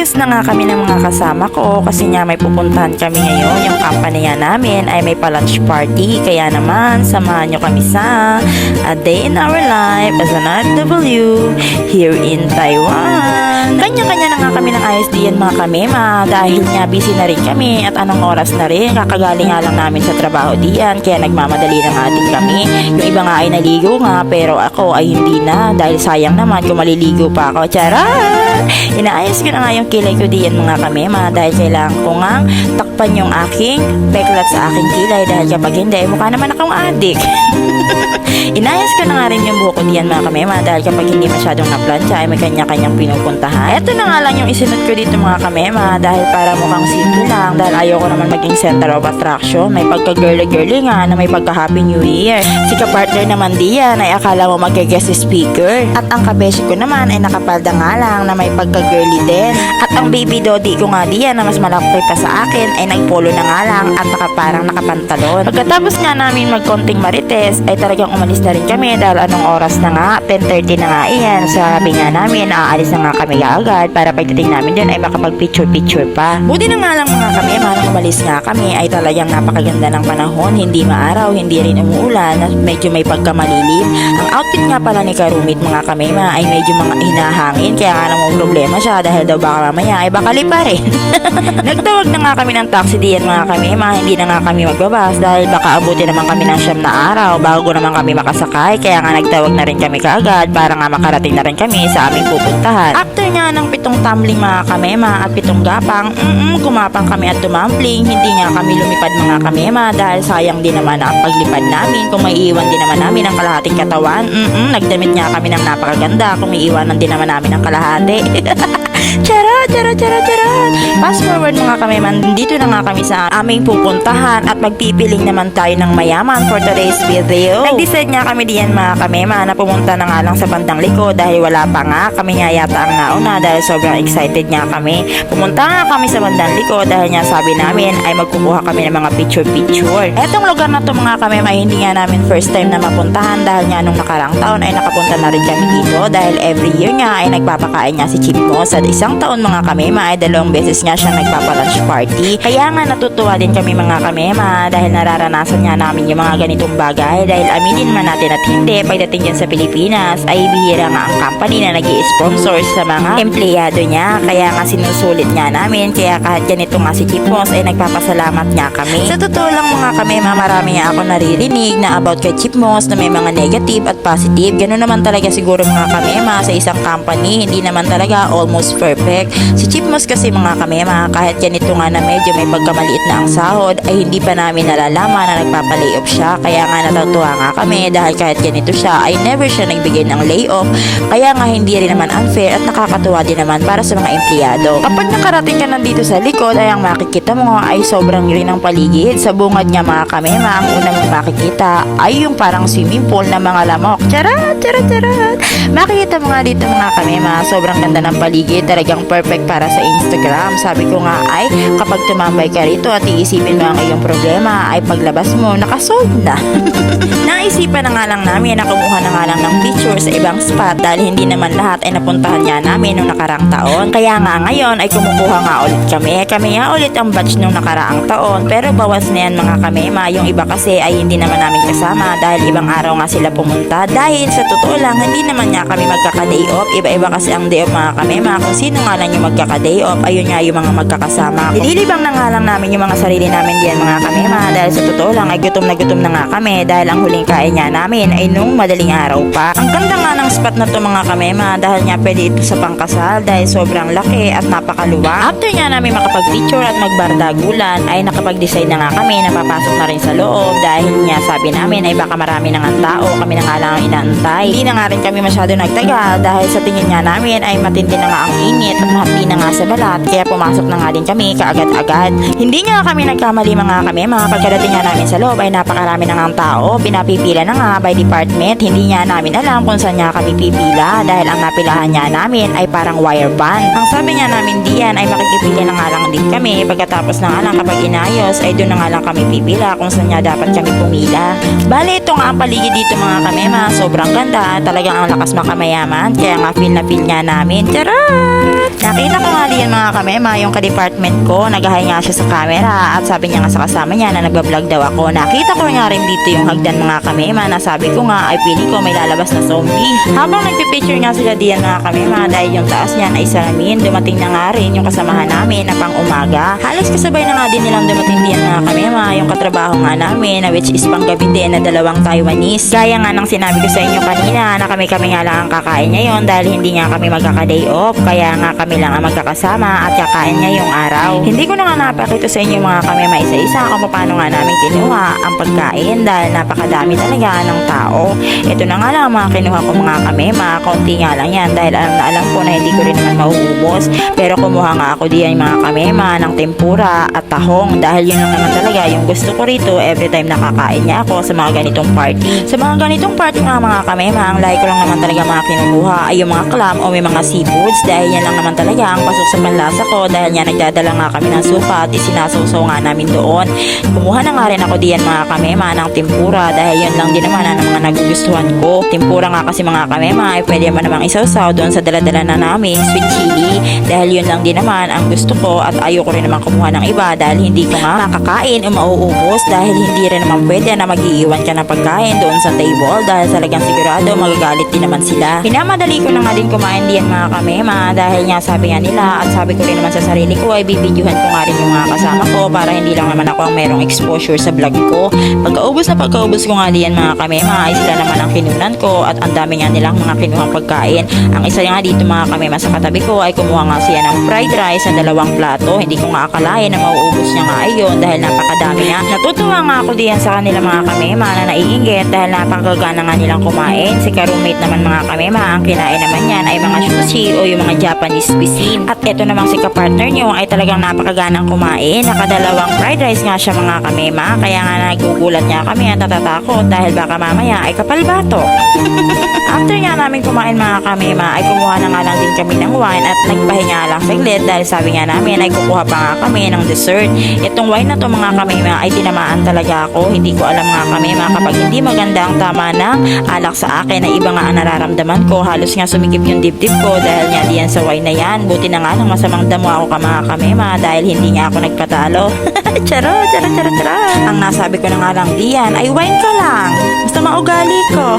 Nag-ayos na nga kami ng mga kasama ko kasi nga may pupuntahan kami ngayon. Yung company nga namin ay may pa-lunch party. Kaya naman, samahan nyo kami sa A Day in Our Life as an OFW here in Taiwan. Kanya-kanya na nga kami ng ayos diyan mga kamema dahil nga busy na rin kami at anong oras na rin. Kakagaling nga lang namin sa trabaho diyan kaya nagmamadali na nga din kami. Yung iba nga ay naligo nga pero ako ay hindi na dahil sayang naman kung maliligo pa ako. Charot! Inaayos ko na nga yung kilay ko diyan mga kamema dahil kailangan ko nga takpan yung aking peklat sa aking kilay dahil kapag hindi, mukha naman akong adik. Inayos ko na nga rin yung buhok ko diyan mga kamema dahil kapag hindi masyadong naplansya ay may kanya-kanyang pinupuntahan. Ito na nga lang yung isunod ko dito mga kamema dahil para mukhang simple lang dahil ayoko naman maging center of attraction. May pagka-girly-girly nga na may pagka-happy new year. Si kapartner naman diyan ay akala mo mag-guest speaker. At ang kabeshi ko naman ay nakapalda nga lang na may pagka-girly din. At ang baby dodi ko nga diyan na mas malaki pa sa akin ay nagpolo na nga lang at parang nakapantalon. Pagkatapos nga namin magkonting marites ay talagang umalis na rin kami dahil anong oras na nga 10:30 na nga iyan. Sabi nga namin aalis na nga kami agad para pagdating namin dun ay makapag-picture-picture pa. Buti na nga lang mga kami nang umalis nga kami ay talagang napakaganda ng panahon. Hindi maaraw, hindi rin umuulan at medyo may pagkamalilim. Ang outfit nga pala ni Karumit mga kami ay medyo mga hinahangin kaya nga namang problema siya dahil daw baka mamaya ay bakali pa rin. Nagtawag na nga kami ng taxi diyan mga kami hindi na nga kami magbabas dahil baka abutin naman kami ng 7 na araw bago naman kami makasakay kaya nga nagtawag na rin kami kaagad para nga makarating na rin kami sa aming pupuntahan. After nga ng 7 tumbling mga kamema at 7 gapang, gumapang kami at tumampling, hindi nga kami lumipad mga kamema dahil sayang din naman ang paglipad namin kung may iwan din naman namin ang kalahating katawan. Nagdamit nga kami ng napakaganda kung may iwanan din naman namin ang kalahati. Charot! Fast forward mga kameman, dito na nga kami sa aming pupuntahan at magpipiling naman tayo ng mayaman for today's video. Nag-decide nga kami diyan mga kamema na pumunta na nga lang sa bandang likod dahil wala pa nga. Kami nga yata ang nauna dahil sobrang excited nga kami. Pumunta nga kami sa bandang likod dahil nga sabi namin ay magkukuha kami ng mga picture-picture. Etong lugar na to mga kamema ay hindi nga namin first time na mapuntahan dahil nga nung nakarang taon ay nakapunta na rin kami dito dahil every year nga ay nagpapakain nga si Chip Mo sa isang taon mga kamema ay 2 beses nga siyang nagpapa-lunch party. Kaya nga natutuwa din kami mga kamema dahil nararanasan nga namin yung mga ganitong bagay dahil aminin man natin at hindi pagdating dyan sa Pilipinas ay bihira nga ang company na nag-i-sponsor sa mga empleyado niya. Kaya nga sinusulit nga namin kaya kahit ganito nga si Chipmos ay nagpapasalamat nga kami. Sa totoo lang mga kamema marami nga ako naririnig na about kay Chipmos na may mga negative at positive. Ganun naman talaga siguro mga kamema sa isang company hindi naman talaga almost perfect. Si Chipmos kasi mga kamema kahit ganito nga na medyo may pagkamaliit na ang sahod ay hindi pa namin nalalaman na nagpapa-layoff siya. Kaya nga natutuwa nga kami dahil kahit ganito siya ay never siya nagbigay ng layoff. Kaya nga hindi rin naman unfair at nakakatuwa din naman para sa mga empleyado. Kapag nakarating ka nandito sa likod ay ang makikita mo ay sobrang green ng paligid. Sa bungad niya mga kamema ang unang makikita ay yung parang swimming pool na mga lamok. Charot! Makikita mo nga dito mga kamema sobrang ganda ng paligid. Talagang perfect para sa Instagram. Sabi ko nga ay kapag tumambay ka rito at iisipin mo ang iyong problema ay paglabas mo nakasolve na. Naisipan na nga lang namin na kumuha na nga lang ng picture sa ibang spot dahil hindi naman lahat ay napuntahan nga namin nung nakarang taon. Kaya nga ngayon ay kumukuha nga ulit kami. Kami nga ulit ang batch nung nakaraang taon pero bawas na yan mga kamema. Yung iba kasi ay hindi naman namin kasama dahil ibang araw nga sila pumunta. Dahil sa totoo lang hindi naman nga kami magkaka-day off. Iba-iba kasi ang day off mga kamema. Kung sino nga lang yung magkaka-day off ayun nga yung mga magkakasama. Nililibang na nga lang namin yung mga sarili namin diyan mga kamema dahil sa totoo lang ay gutom na nga kami dahil ang huling kain nga namin ay nung madaling araw pa. Ang ganda nga ng spot na to mga kamema dahil nga pwede ito sa pangkasal dahil sobrang laki at napakaluwang. After nga namin makapag-picture at magbardagulan ay nakapag-decide na nga kami na papasok na rin sa loob dahil nga sabi namin ay baka marami na nga tao kami na nga lang ang inaantay. Hindi na nga rin kami masyado nagtagal dahil sa tingin nga namin ay matindi na nga ang init at mahapdi na nga sa balat kaya pumasok na nga din kami kaagad-agad. Hindi nga kami nagkamali mga kamema pagkadating nga namin sa loob ay napakarami na nga ang tao. Pinapipila na nga by department. Hindi nga namin alam kung saan nga kami pipila dahil ang napilahan nga namin ay parang wire band. Ang sabi nga namin diyan ay makikipili na nga lang din kami. Pagkatapos na nga lang kapag inayos ay doon na nga lang kami pipila kung saan nga dapat kami pumila. Bale ito nga ang paligid dito mga kamema. Sobrang ganda. Talagang ang lakas makamayaman. Kaya nga feel na feel nga namin. Charot! Nakita ko nga diyan mga kamema, yung ka-department ko, nag-hi nga siya sa camera at sabi niya nga sa kasama niya na nagbablog daw ako. Nakita ko nga rin dito yung hagdan mga kamema na sabi ko nga ay pili ko may lalabas na zombie. Habang nagpipicture nga sila diyan mga kamema dahil yung taas niyan ay salamin, dumating na nga rin yung kasamahan namin na pang umaga. Halos kasabay na nga din nilang dumating diyan mga kamema yung katrabaho nga namin na which is panggabi din na dalawang Taiwanese. Gaya nga ng sinabi ko sa inyo kanina na kami nga lang ang kakain ngayon dahil hindi nga kami magkaka-day off, kaya nga kami lang ang magkakasama at kakain ngayong araw. Hindi ko na nga napakita sa inyo mga kamema isa-isa kung paano nga namin kinuha ang pagkain dahil napakadami talaga ng tao. Ito na nga lang mga kinuha ko mga kamema, konti nga lang yan dahil alam ko na hindi ko rin naman mauubos, pero kumuha nga ako diyan mga kamema ng tempura at tahong dahil yun lang naman talaga yung gusto ko rito every time nakakain niya ako sa mga ganitong party. Sa mga ganitong party nga mga kamema, ang like ko lang naman talaga mga kinukuha ay yung mga clam o may mga seafoods dahil yan lang naman talaga ang pasok sa panlasa ko dahil nga nagdadala nga kami ng suka at isinasawsaw nga namin doon. Kumuha na nga rin ako diyan mga kamema ng tempura dahil yun lang din naman ang mga nagugustuhan ko. Tempura nga kasi mga kamema ay pwede man namang isawsaw doon sa daladala na namin sweet chili dahil yun lang din naman ang gusto ko at ayoko rin naman kumuha ng iba dahil hindi ko nga makakain o mauubos dahil hindi rin naman pwede na mag-iiwan ka ng pagkain doon sa table dahil talagang sigurado magagalit din naman sila. Pinamadali ko na nga din kumain diyan mga kamema dahil nga sabi nga nila at sabi ko rin naman sa sarili ko ay bibidyohan ko nga rin yung mga kasama ko para hindi lang naman ako ang merong exposure sa vlog ko. Pagkaubos ko nga diyan mga kamema ay sila naman ang kinunan ko at ang dami nga nilang mga kinuhang pagkain. Ang isa nga dito mga kamema sa katabi ko ay kumuha nga siya ng fried rice sa 2 plato. Hindi ko nga akalain na mauubos niya nga ayon dahil napakadami nga. Natutuwa nga ako diyan sa kanila mga kamema na naiinggit dahil napakagana nga nilang kumain. Si ka-roommate naman mga kamema, ang kinain naman yan ay mga sushi o yung mga Japanese cuisine. At eto namang si ka-partner nyo ay talagang napakaganang kumain. Nakadalawang fried rice nga siya mga kamema. Kaya nga nagugulat niya kami at natatakot dahil baka mamaya ay kapalbato. After nga namin kumain mga kamema ay kumuha na nga lang din kami ng wine at nagpahinga lang saglit dahil sabi nga namin ay kukuha pa nga kami ng dessert. Itong wine na to mga kamema ay tinamaan talaga ako. Hindi ko alam mga kamema kapag hindi maganda ang tama ng alak sa akin na iba nga ang nararamdaman ko. Halos nga sumikip yung dibdib ko dahil nga diyan sa wine na yan. Buti na nga lang masamang damo ako ka mga kamema dahil hindi nga ako nagpatalo. Charo. Ang nasabi ko na nga lang diyan ay wine ka lang. Basta maugali ko.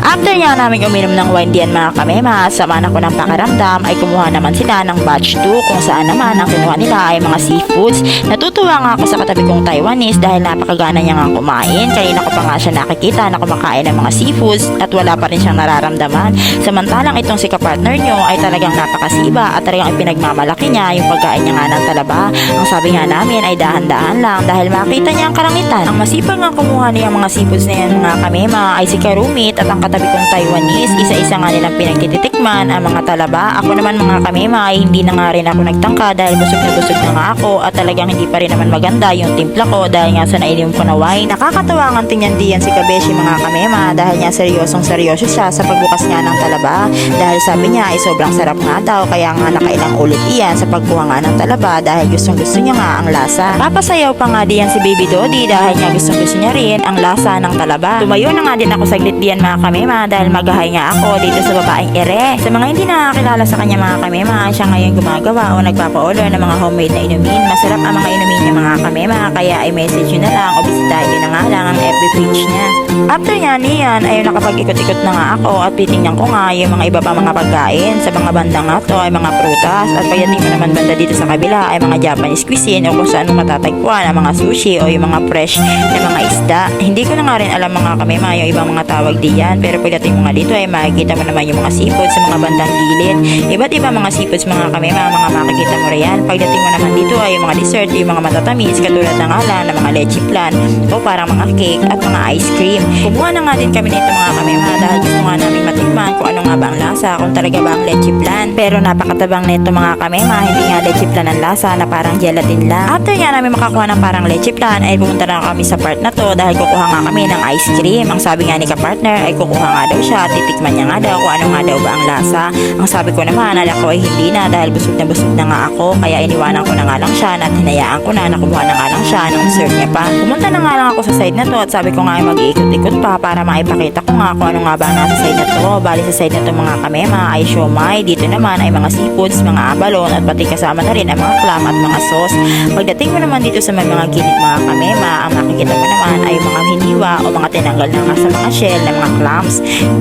After nga namin uminom ng wine diyan mga kamema, sama na ko ng pakaramdam ay kumuha naman sila ng batch 2 kung saan naman ang kinuha nila ay mga seafoods. Natutuwa nga ako sa katabi kong Taiwanese dahil napakagana niya nga kumain. Kanina ko pa nga siya nakikita na kumakain ng mga seafoods at wala pa rin siyang nararamdaman. Samantalang itong si ka-partner nyo ay talagang napakasiba at talagang pinagmamalaki niya yung pagkain niya nga ng talaba. Ang sabi nga namin ay dahan-dahan lang dahil makita niya ang karangitan. Ang masipag nga kumuha niya mga seafoods na yan mga kamema ay si ka-roommate at ang katabi kong Taiwanese. Isa-isa nga nilang pinagtititikman ang mga talaba. Ako naman mga kamema ay hindi na nga rin ako nagtangka dahil busog na nga ako at talagang hindi pa rin naman maganda yung timpla ko dahil nga sa nainom ko na wine. Nakakatawa nga tingnan diyan si Kabeshi mga kamema dahil nga seryoso siya sa pagbukas nga ng talaba dahil sabi niya ay sobrang sarap nga daw kaya nga nakailang ulit iyan sa pagkuha nga ng talaba dahil gustong gusto niya nga ang lasa. Papasayaw pa nga diyan si Baby Dodi dahil nga gustong gusto niya rin ang lasa ng talaba. Tumayo na nga din ako saglit diyan mga kamema dahil magahay nga ako dito sa babaeng ere. Sa mga hindi nakakilala sa kanya mga kamema, siya ngayon gumagawa o nagpapa-order ng mga homemade na inumin. Masarap ang mga inumin niya mga kamema kaya ay message nyo na lang o bisitahin nyo na nga lang ang FB page niya. After nga niyan ay nakapag-ikot-ikot na nga ako at titingnan ko nga yung mga iba pa mga pagkain. Sa mga bandang nga to ay mga prutas at pagdating mo naman banda dito sa kabila ay mga Japanese cuisine o kung saan mo matatagpuan ang mga sushi o yung mga fresh na mga isda. Hindi ko na nga rin alam mga kamema yung ibang mga tawag diyan pero pagdating mo nga dito ay makikita mo naman yung mga seafood sa mga bandang gilid. Iba't iba mga seafoods mga kamema, mga makikita mo riyan. Pagdating mo naman dito ay yung mga dessert, yung mga matatamis katulad ng ala ng mga leche flan o parang mga cake at mga ice cream. Kumuha na nga din kami nito mga kamema dahil gusto nga namin matikman kung ano nga ba ang lasa, kung talaga ba ang leche flan. Pero napakatabang nito mga kamema, hindi nga leche flan ang lasa na parang gelatin lang. After nga namin makakuha ng parang leche flan ay pumunta na kami sa part na to dahil kukuha nga kami ng ice cream. Ang sabi nga ni ka-partner ay kukuha nga daw siya, titikman niya nga daw kung ano nga daw ba ang lasa. Ang sabi ko naman, ko ay hindi na dahil busog na nga ako kaya iniwanan ko na nga lang siya at hinayaan ko na kumuha na nga lang siya ng dessert niya pa. Pumunta na nga lang ako sa side na to at sabi ko nga ay mag-iikot-ikot pa para maipakita ko nga kung ano nga ba ang nasa side na to. Bali sa side na to mga kamema ay siomai, dito naman ay mga mga seafoods, mga abalon at pati kasama na rin ang mga clam at mga sauce. Pagdating mo naman dito sa may mga gilid mga kamema, ang makikita mo naman ay mga hiniwa o mga tinanggal na nga sa mga shell ng mga clams.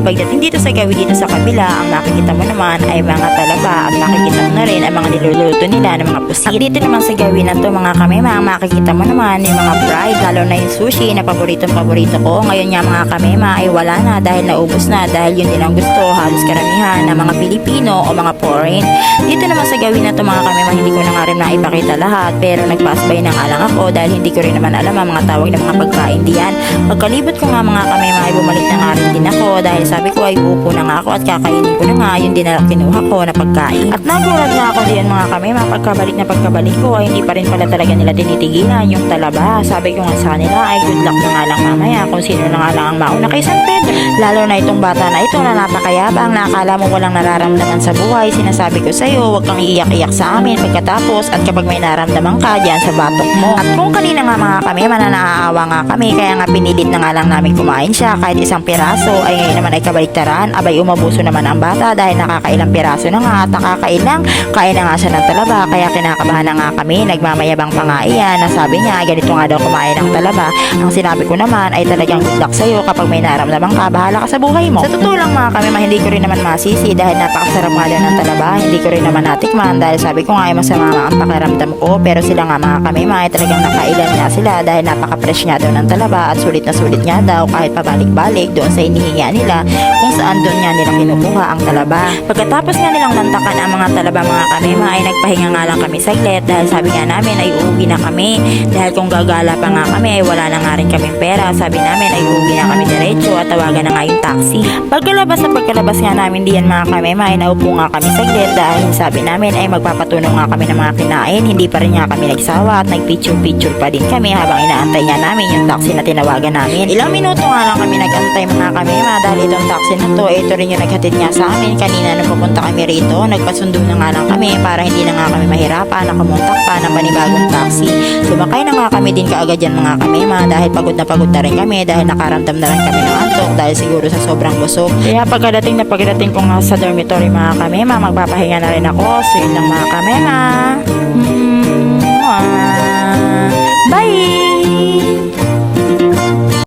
Pagdating dito sa gawin dito sa kabila, ang makikita mo naman ay mga talaba at makikita mo na rin ang mga niluluto nila ng mga pusit. At dito naman sa gawin na to mga kamema, ang makikita mo naman yung mga fried, lalo na yung sushi na paborito ko. Ngayon nga mga kamema ay wala na dahil naubos na, dahil yun din ang gusto halos karamihan ng mga Pilipino o mga foreign. Dito naman sa gawin na to mga kamema, hindi ko na nga rin naipakita lahat, pero nag-pass by na nga lang ako dahil hindi ko rin naman alam ang mga tawag ng mga pagkain diyan. Pagkalibot ko nga mga kamema ay bumalik na nga rin din ako dahil sabi ko ay upo na nga ako at kakainin ko na nga yun din na kinuha ko na pagkain. At nagulat nga ako diyan mga kamema, pagkabalik ko ay hindi pa rin pala talaga nila tinitigilan yung talaba. Sabi ko nga sa kanila ay good luck na nga lang mamaya kung sino na nga lang ang mauna kay San Pedro. Lalo na itong bata na ito na napakayabang, na akala mo walang nararamdaman sa buhay. Sinasabi ko sa'yo, huwag kang iiyak-iyak sa amin pagkatapos at kapag may naramdaman ka dyan sa batok mo. At kung kanina nga mga kami, mananaawa nga kami, kaya nga pinilit na nga lang namin kumain siya kahit isang piraso. Ay ngayon naman ay kabaliktaran, abay umabuso naman ang bata dahil nakakailang piraso na nga at nakakailang kain na nga siya ng talaba, kaya kinakabahan na nga kami. Nagmamayabang pa nga iyan na sabi niya ganito nga daw kumain ng talaba. Ang sinabi ko naman ay talagang good luck sa'yo, kapag may naramdaman ka, bahala ka sa buhay mo. Sa totoo lang mga kami, hindi ko rin naman masisi dahil napakasarap nga daw ng talaba. Hindi ko rin naman natikman dahil sabi ko nga ay masama ang pakiramdam ko, pero sila nga mga kami ay talagang nakailan nga sila dahil napaka-fresh nga daw ng talaba at sulit na sulit nga daw kahit pabalik-balik doon sa hinihinga nila kung saan doon nga nila kinukuha ang talaba. Pagkatapos nga nilang mantakan ang mga talaba mga kami ay nagpahinga nga lang kami saglit dahil sabi nga namin ay uuwi na kami dahil kung gagala pa nga kami ay wala na nga rin kaming pera. Sabi namin ay uuwi na kami diretso at tawagan na nga yung taxi. Pagkalabas nga namin diyan mga kami ay naupo nga kami saglit dahil sabi namin ay magpapatunog nga kami ng mga kinain. Hindi pa rin nga kami nagsawa at nagpicture-picture pa din kami habang inaantay nga namin yung taxi na tinawagan namin. Ilang minuto nga lang kami nagantay mga kami dahil itong taxi na to, ito rin yung naghatid nga sa amin kanina nung pupunta kami rito. Nagpasundo na nga lang kami para hindi na nga kami mahirapan nakamuntak pa ng panibagong taxi. Sumakay na nga kami din kaagad yan mga kami dahil pagod na rin kami dahil nakaramdam na rin kami ng antok dahil siguro sa sobrang busog. Kaya pagdating ko nga sa dormitory mga kami, magpapahinga na rin ako. So yun lang mga kami. Bye!